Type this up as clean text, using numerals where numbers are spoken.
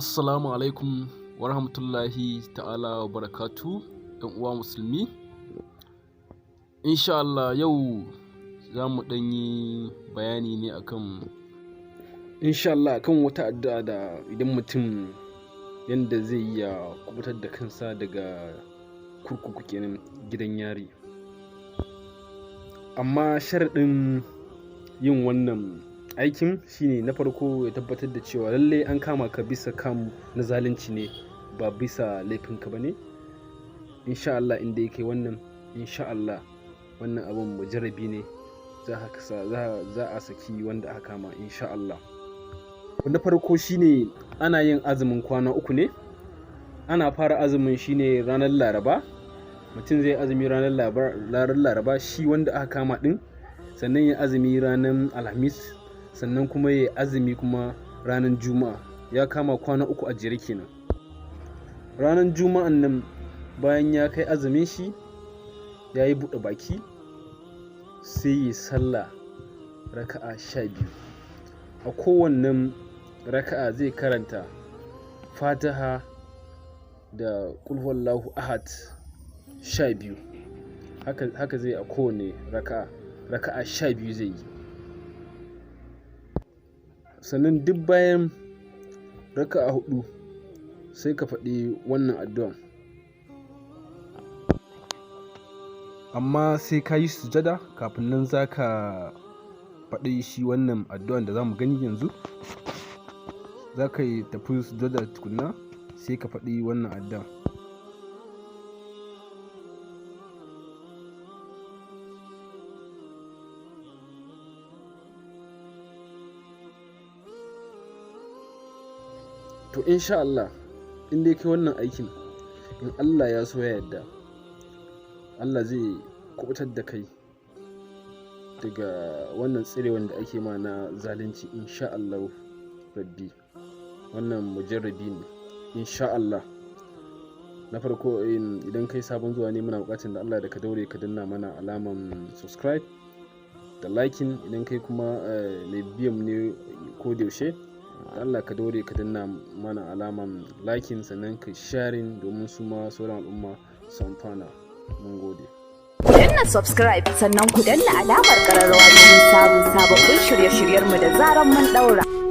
Assalamu alaikum wa rahmatullahi ta'ala wa barakatu ɗan uwa musulmi. Insha Allah yau za mu yi bayani ne akan wata addu'a da idan mutum yanda zai yi ya kubutar da kansa daga kurkuku kenan, gidan yari. Amma sharaɗin yin wannan aikin shine na farko ya tabbatar da cewa lallai an kama ka bisa kamu na zalunci ne, ba bisa laifinka ba ne. Insha Allah inda yake wannan, insha Allah wannan abin mujarabi ne, za a saki wanda aka kama insha Allah. Na farko shine ana yin azumin kwana 3 ne. Ana fara azumin shine ranar Laraba. Mutum zai azumi ranar Laraba shi wanda aka kama din, sannan ya azumi ranar Alhamis, sannan kuma ya azumi kuma ranar Juma'a. Ya kama kwana 3 a jere kenan. Ranar Juma'an nan bayan ya kai azumin shi, ya yi buɗe baki, sai ya sallah raka'a 12. A kowannen raka'a zai karanta Fatiha da Qul huwallahu ahad 12. Haka zai a kowane raka'a 12 zai yi. Sannan duk bayan raka'a 4 sai ka faɗi wannan addu'an. Amma sai ka yi sujada kafin nan za ka faɗi shi wannan addu'an da za mu gani yanzu. Za ka yi tafi sujada tukunna sai ka faɗi wannan addu'an. To insha Allah in dai kai wannan aikin, in Allah ya so ya yarda, Allah zai kubutar da kai daga wannan tsirewan da ake ma na zalunci insha Allah rabbi. Wannan mujarrabi ne insha Allah. Na farko idan kai sabon zuwa ne, muna buƙatar da Allah da ka daure ka danna mana alaman subscribe da liking. Idan kai kuma mai biyan ne ko da yaushe, Allah ka daure ka danna mana alaman liking, sannan ka sharing domin su ma sauran al'umma su amfana. Mun gode. Ku danna subscribe sannan ku danna alamar ƙararrawa domin samun sababbin shirye-shiryenmu da zaran mun ɗaura.